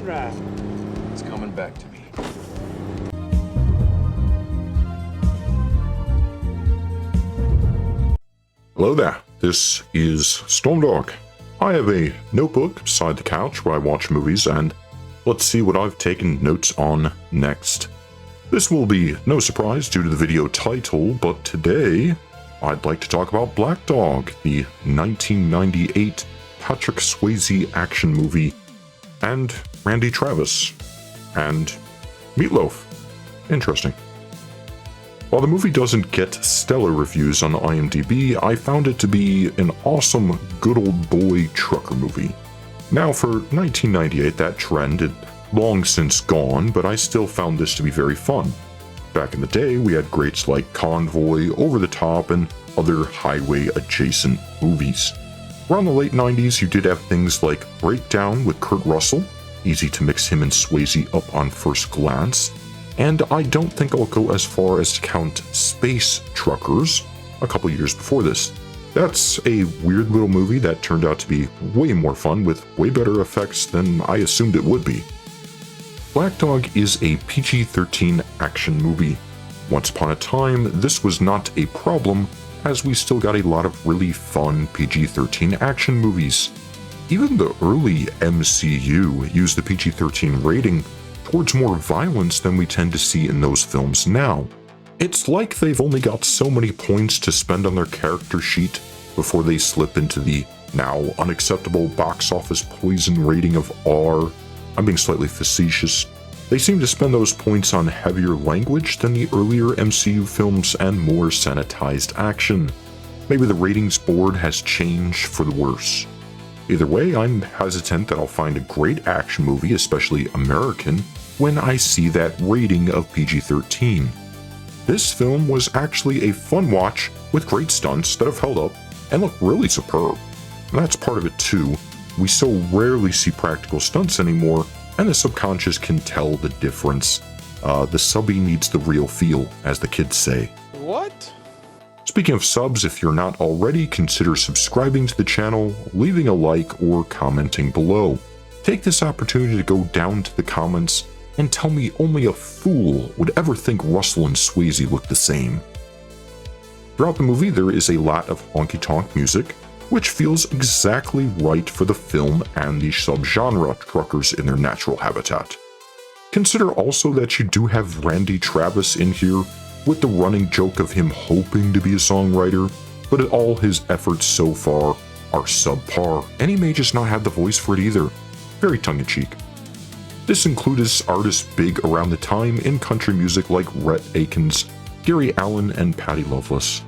drive. It's coming back to me. Hello there, this is Stormdog. I have a notebook beside the couch where I watch movies, and let's see what I've taken notes on next. This will be no surprise due to the video title, but today I'd like to talk about Black Dog, the 1998 Patrick Swayze action movie, and Randy Travis, and Meatloaf. Interesting. While the movie doesn't get stellar reviews on IMDb, I found it to be an awesome good old boy trucker movie. Now for 1998, that trend had long since gone, but I still found this to be very fun. Back in the day, we had greats like Convoy, Over the Top, and other highway-adjacent movies. Around the late 90s, you did have things like Breakdown with Kurt Russell, easy to mix him and Swayze up on first glance, and I don't think I'll go as far as to count Space Truckers a couple years before this. That's a weird little movie that turned out to be way more fun with way better effects than I assumed it would be. Black Dog is a PG-13 action movie. Once upon a time, this was not a problem, as we still got a lot of really fun PG-13 action movies. Even the early MCU used the PG-13 rating towards more violence than we tend to see in those films now. It's like they've only got so many points to spend on their character sheet before they slip into the now unacceptable box office poison rating of R. I'm being slightly facetious. They seem to spend those points on heavier language than the earlier MCU films and more sanitized action. Maybe the ratings board has changed for the worse. Either way, I'm hesitant that I'll find a great action movie, especially American, when I see that rating of PG-13. This film was actually a fun watch with great stunts that have held up and look really superb. And that's part of it too. We so rarely see practical stunts anymore, and the subconscious can tell the difference. The subby needs the real feel, as the kids say. What? Speaking of subs, if you're not already, consider subscribing to the channel, leaving a like, or commenting below. Take this opportunity to go down to the comments and tell me only a fool would ever think Russell and Swayze look the same. Throughout the movie, there is a lot of honky-tonk music, which feels exactly right for the film and the subgenre truckers in their natural habitat. Consider also that you do have Randy Travis in here, with the running joke of him hoping to be a songwriter, but all his efforts so far are subpar, and he may just not have the voice for it either. Very tongue-in-cheek. This includes artists big around the time in country music like Rhett Akins, Gary Allan, and Patty Loveless.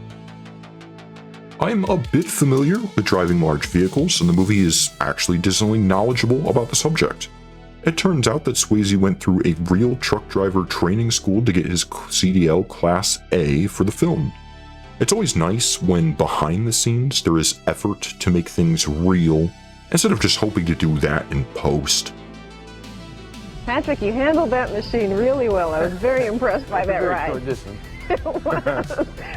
I'm a bit familiar with driving large vehicles, and the movie is actually dismally knowledgeable about the subject. It turns out that Swayze went through a real truck driver training school to get his CDL Class A for the film. It's always nice when behind the scenes there is effort to make things real, instead of just hoping to do that in post. Patrick, you handled that machine really well. I was very impressed by that ride. Short distance.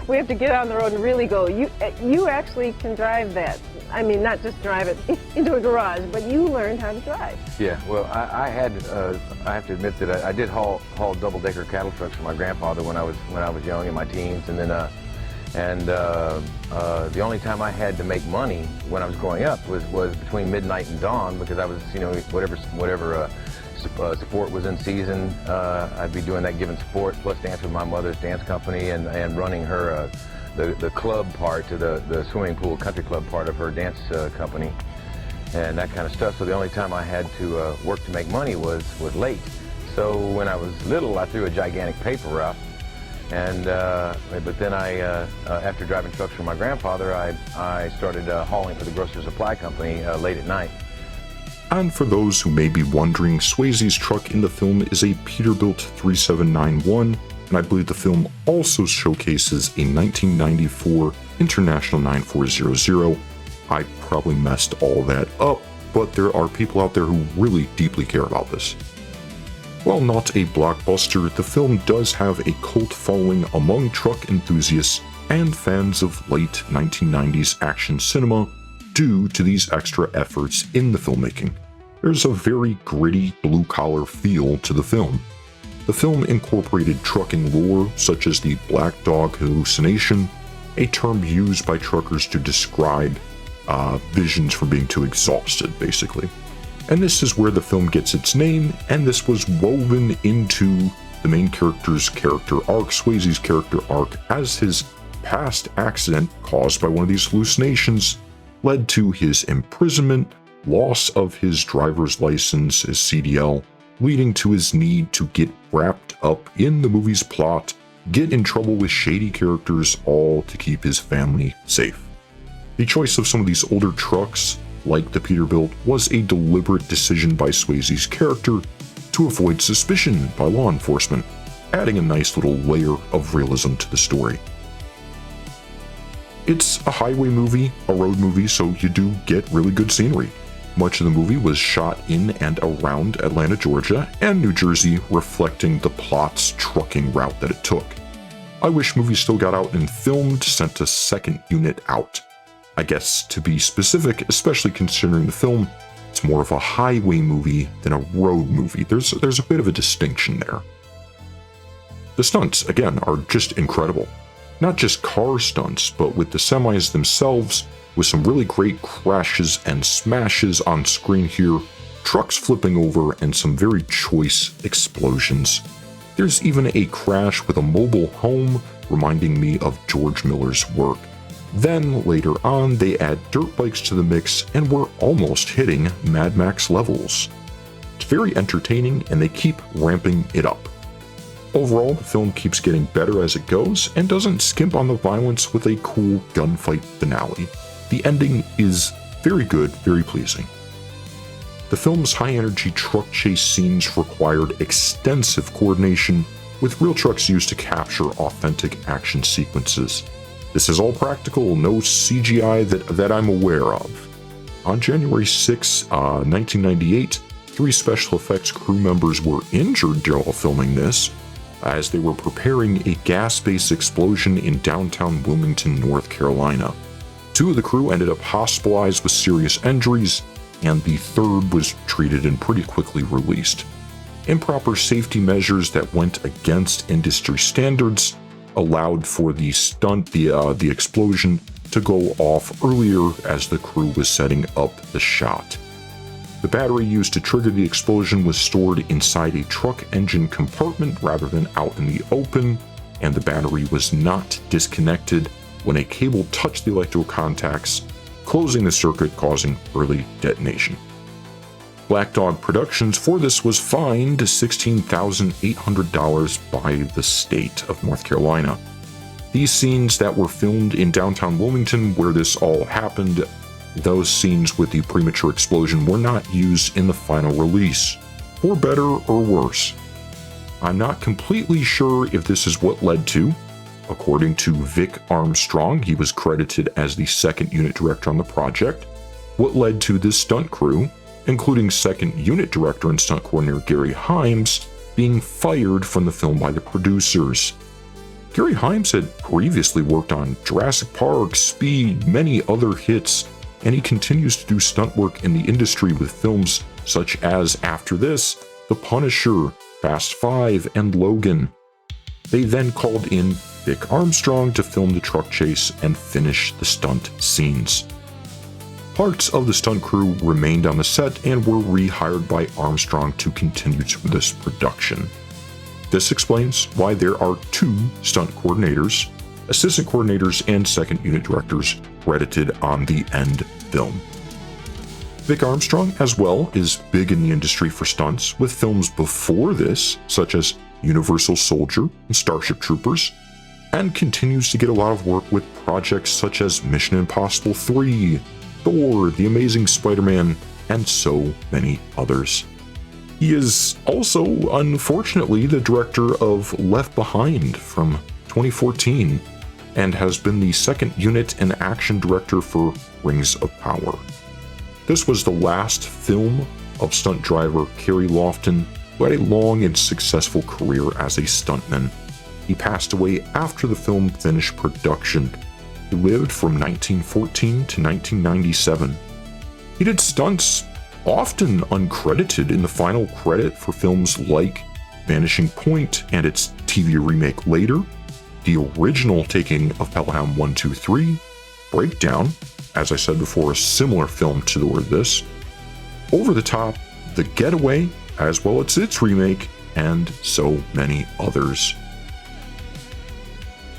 We have to get on the road and really go. You actually can drive that. I mean, not just drive it into a garage, but you learned how to drive. Yeah, well, I have to admit that I did haul double-decker cattle trucks for my grandfather when I was young in my teens, and then the only time I had to make money when I was growing up was between midnight and dawn, because I was, whatever support was in season, I'd be doing that, giving support, plus dance with my mother's dance company and running her the club part to the swimming pool country club part of her dance company and that kind of stuff. So the only time I had to work to make money was late. So when I was little, I threw a gigantic paper route, and but then after driving trucks for my grandfather, I started hauling for the grocery supply company late at night. And for those who may be wondering, Swayze's truck in the film is a Peterbilt 3791, and I believe the film also showcases a 1994 International 9400. I probably messed all that up, but there are people out there who really deeply care about this. While not a blockbuster, the film does have a cult following among truck enthusiasts and fans of late 1990s action cinema due to these extra efforts in the filmmaking. There's a very gritty, blue-collar feel to the film. The film incorporated trucking lore such as the black dog hallucination, a term used by truckers to describe visions from being too exhausted, basically. And this is where the film gets its name, and this was woven into the main character's character arc, Swayze's character arc, as his past accident caused by one of these hallucinations led to his imprisonment, loss of his driver's license, his CDL, leading to his need to get wrapped up in the movie's plot, get in trouble with shady characters, all to keep his family safe. The choice of some of these older trucks, like the Peterbilt, was a deliberate decision by Swayze's character to avoid suspicion by law enforcement, adding a nice little layer of realism to the story. It's a highway movie, a road movie, so you do get really good scenery. Much of the movie was shot in and around Atlanta, Georgia, and New Jersey, reflecting the plot's trucking route that it took. I wish movies still got out and filmed, sent a second unit out. I guess, to be specific, especially considering the film, it's more of a highway movie than a road movie. There's a bit of a distinction there. The stunts, again, are just incredible. Not just car stunts, but with the semis themselves, with some really great crashes and smashes on screen here, trucks flipping over, and some very choice explosions. There's even a crash with a mobile home, reminding me of George Miller's work. Then, later on, they add dirt bikes to the mix, and we're almost hitting Mad Max levels. It's very entertaining, and they keep ramping it up. Overall, the film keeps getting better as it goes, and doesn't skimp on the violence with a cool gunfight finale. The ending is very good, very pleasing. The film's high-energy truck chase scenes required extensive coordination, with real trucks used to capture authentic action sequences. This is all practical, no CGI that I'm aware of. On January 6, 1998, 3 special effects crew members were injured while filming this, as they were preparing a gas-based explosion in downtown Wilmington, North Carolina. 2 of the crew ended up hospitalized with serious injuries, and the 3rd was treated and pretty quickly released. Improper safety measures that went against industry standards allowed for the stunt, the explosion, to go off earlier as the crew was setting up the shot. The battery used to trigger the explosion was stored inside a truck engine compartment rather than out in the open, and the battery was not disconnected when a cable touched the electrical contacts, closing the circuit, causing early detonation. Black Dog Productions for this was fined $16,800 by the state of North Carolina. These scenes that were filmed in downtown Wilmington where this all happened, those scenes with the premature explosion were not used in the final release, for better or worse. I'm not completely sure if this is what led to. According to Vic Armstrong, he was credited as the 2nd unit director on the project, what led to this stunt crew, including 2nd unit director and stunt coordinator Gary Himes, being fired from the film by the producers. Gary Himes had previously worked on Jurassic Park, Speed, many other hits, and he continues to do stunt work in the industry with films such as, after this, The Punisher, Fast 5, and Logan. They then called in Vic Armstrong to film the truck chase and finish the stunt scenes. Parts of the stunt crew remained on the set and were rehired by Armstrong to continue this production. This explains why there are 2 stunt coordinators, assistant coordinators, and 2nd unit directors credited on the end film. Vic Armstrong, as well, is big in the industry for stunts, with films before this, such as Universal Soldier and Starship Troopers, and continues to get a lot of work with projects such as Mission Impossible 3, Thor, The Amazing Spider-Man, and so many others. He is also, unfortunately, the director of Left Behind from 2014, and has been the 2nd unit and action director for Rings of Power. This was the last film of stunt driver Kerry Lofton, who had a long and successful career as a stuntman. He passed away after the film finished production. He lived from 1914 to 1997. He did stunts often uncredited in the final credit for films like Vanishing Point and its TV remake later, the original taking of Pelham 123, Breakdown, as I said before, a similar film to this, Over the Top, The Getaway, as well as its remake, and so many others.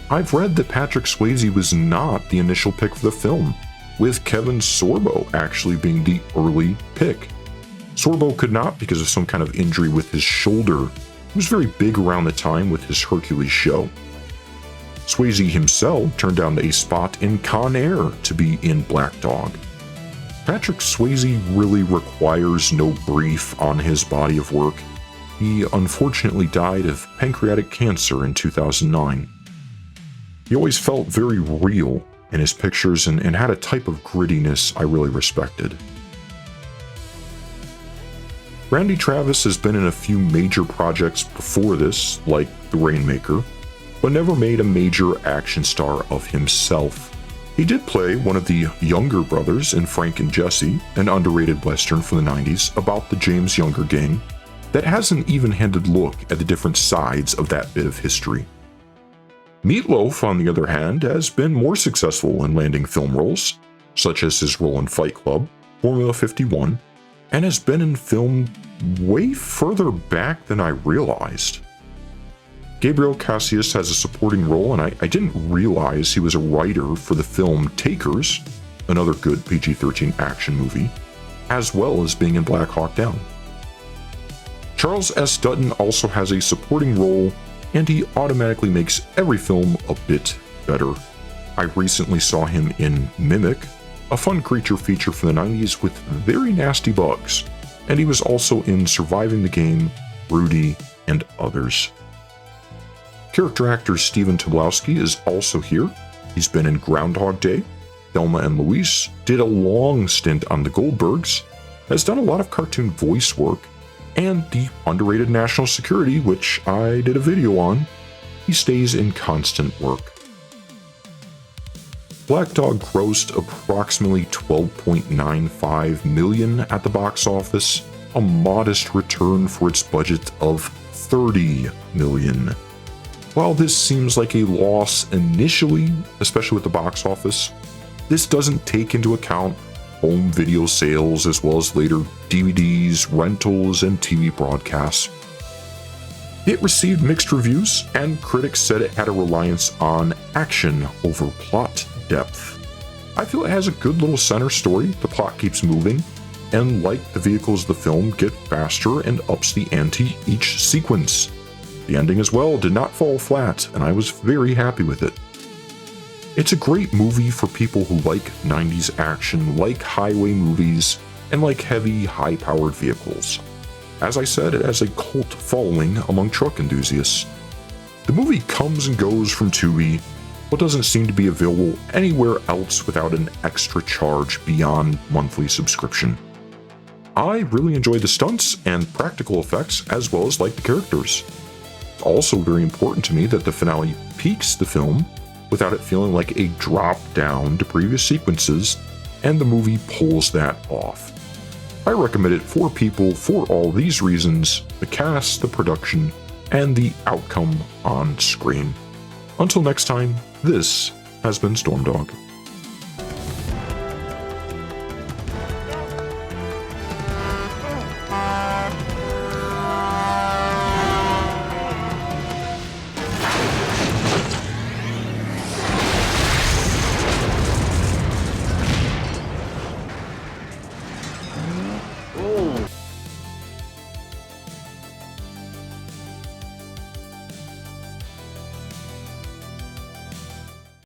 I've read that Patrick Swayze was not the initial pick for the film, with Kevin Sorbo actually being the early pick. Sorbo could not because of some kind of injury with his shoulder. He was very big around the time with his Hercules show. Swayze himself turned down a spot in Con Air to be in Black Dog. Patrick Swayze really requires no brief on his body of work. He unfortunately died of pancreatic cancer in 2009. He always felt very real in his pictures and had a type of grittiness I really respected. Randy Travis has been in a few major projects before this, like The Rainmaker, but never made a major action star of himself. He did play one of the Younger brothers in Frank and Jesse, an underrated western from the 90s about the James Younger gang that has an even-handed look at the different sides of that bit of history. Meatloaf, on the other hand, has been more successful in landing film roles, such as his role in Fight Club, Formula 51, and has been in film way further back than I realized. Gabriel Cassius has a supporting role, and I didn't realize he was a writer for the film Takers, another good PG-13 action movie, as well as being in Black Hawk Down. Charles S. Dutton also has a supporting role, and he automatically makes every film a bit better. I recently saw him in Mimic, a fun creature feature from the 90s with very nasty bugs, and he was also in Surviving the Game, Rudy, and others. Character actor Stephen Tobolowsky is also here. He's been in Groundhog Day, Thelma and Louise, did a long stint on The Goldbergs, has done a lot of cartoon voice work, and the underrated National Security, which I did a video on. He stays in constant work. Black Dog grossed approximately $12.95 million at the box office, a modest return for its budget of $30 million. While this seems like a loss initially, especially with the box office, this doesn't take into account home video sales as well as later DVDs, rentals, and TV broadcasts. It received mixed reviews, and critics said it had a reliance on action over plot depth. I feel it has a good little center story, the plot keeps moving, and like the vehicles of the film, get faster and ups the ante each sequence. The ending as well did not fall flat, and I was very happy with it. It's a great movie for people who like 90s action, like highway movies, and like heavy, high-powered vehicles. As I said, it has a cult following among truck enthusiasts. The movie comes and goes from Tubi, but doesn't seem to be available anywhere else without an extra charge beyond monthly subscription. I really enjoyed the stunts and practical effects as well as like the characters. It's also very important to me that the finale peaks the film without it feeling like a drop down to previous sequences, and the movie pulls that off. I recommend it for people for all these reasons: the cast, the production, and the outcome on screen. Until next time, this has been Stormdog.